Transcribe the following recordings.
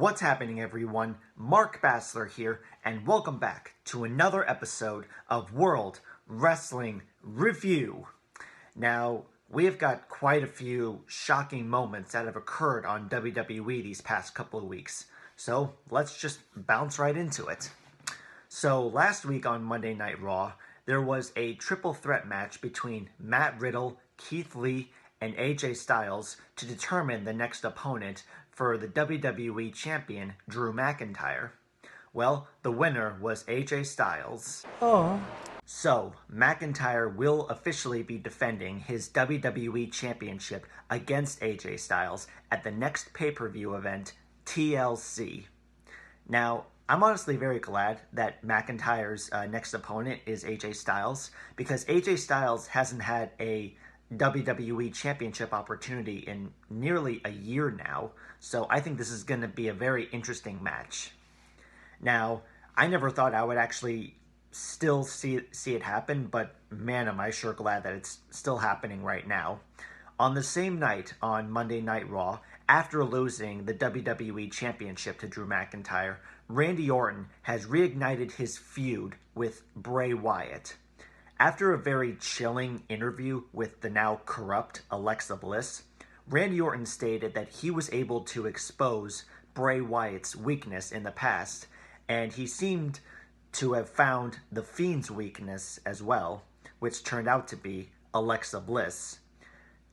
What's happening, everyone? Mark Bassler here, and welcome back to another episode of World Wrestling Review. Now, we have got quite a few shocking moments that have occurred on WWE these past couple of weeks, so let's just bounce right into it. So, last week on Monday Night Raw, there was a triple threat match between Matt Riddle, Keith Lee, and AJ Styles to determine the next opponent for the WWE Champion, Drew McIntyre. Well, the winner was AJ Styles. So, McIntyre will officially be defending his WWE Championship against AJ Styles at the next pay-per-view event, TLC. Now, I'm honestly very glad that McIntyre's next opponent is AJ Styles, because AJ Styles hasn't had a WWE Championship opportunity in nearly a year now, so I think this is going to be a very interesting match. Now, I never thought I would actually still see it happen, but man, am I sure glad that it's still happening right now. On the same night, on Monday Night Raw, after losing the WWE Championship to Drew McIntyre, Randy Orton has reignited his feud with Bray Wyatt. After a very chilling interview with the now corrupt Alexa Bliss, Randy Orton stated that he was able to expose Bray Wyatt's weakness in the past, and he seemed to have found The Fiend's weakness as well, which turned out to be Alexa Bliss.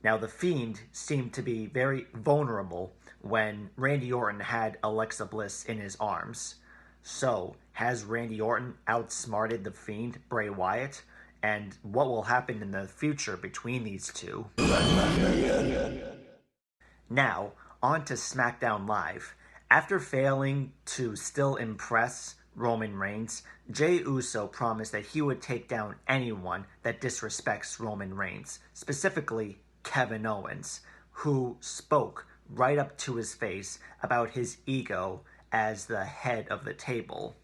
Now, The Fiend seemed to be very vulnerable when Randy Orton had Alexa Bliss in his arms. So, has Randy Orton outsmarted The Fiend, Bray Wyatt? And what will happen in the future between these two? Now, on to SmackDown Live. After failing to still impress Roman Reigns, Jey Uso promised that he would take down anyone that disrespects Roman Reigns, specifically Kevin Owens, who spoke right up to his face about his ego as the head of the table.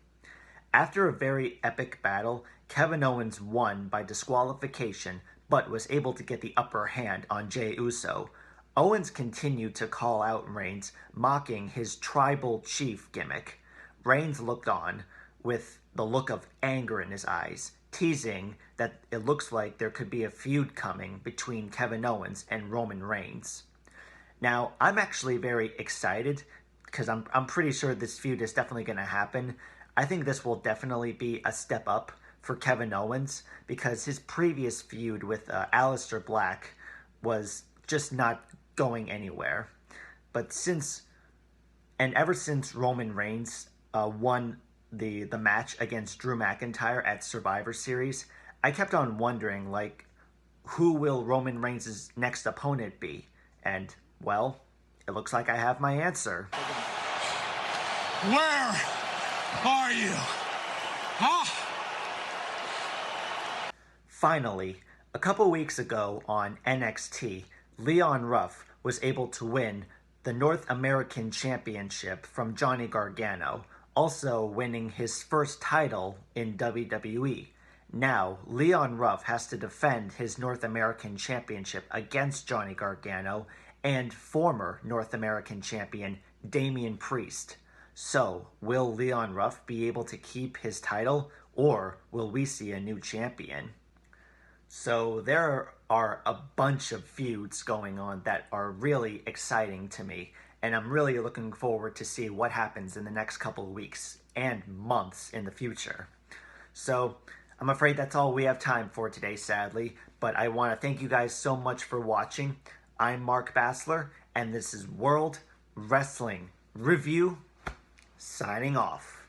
After a very epic battle, Kevin Owens won by disqualification, but was able to get the upper hand on Jey Uso. Owens continued to call out Reigns, mocking his tribal chief gimmick. Reigns looked on with the look of anger in his eyes, teasing that it looks like there could be a feud coming between Kevin Owens and Roman Reigns. Now, I'm actually very excited because I'm pretty sure this feud is definitely going to happen. I think this will definitely be a step up for Kevin Owens, because his previous feud with Aleister Black was just not going anywhere. But ever since Roman Reigns won the match against Drew McIntyre at Survivor Series, I kept on wondering, like, who will Roman Reigns' next opponent be? And, well, it looks like I have my answer. Where are you? Huh? Finally, a couple weeks ago on NXT, Leon Ruff was able to win the North American Championship from Johnny Gargano, also winning his first title in WWE. Now, Leon Ruff has to defend his North American Championship against Johnny Gargano and former North American Champion Damien Priest. So, will Leon Ruff be able to keep his title, or will we see a new champion? So there are a bunch of feuds going on that are really exciting to me, and I'm really looking forward to see what happens in the next couple of weeks and months in the future. So I'm afraid that's all we have time for today, sadly, but I want to thank you guys so much for watching. I'm Mark Bassler, and this is World Wrestling Review, signing off.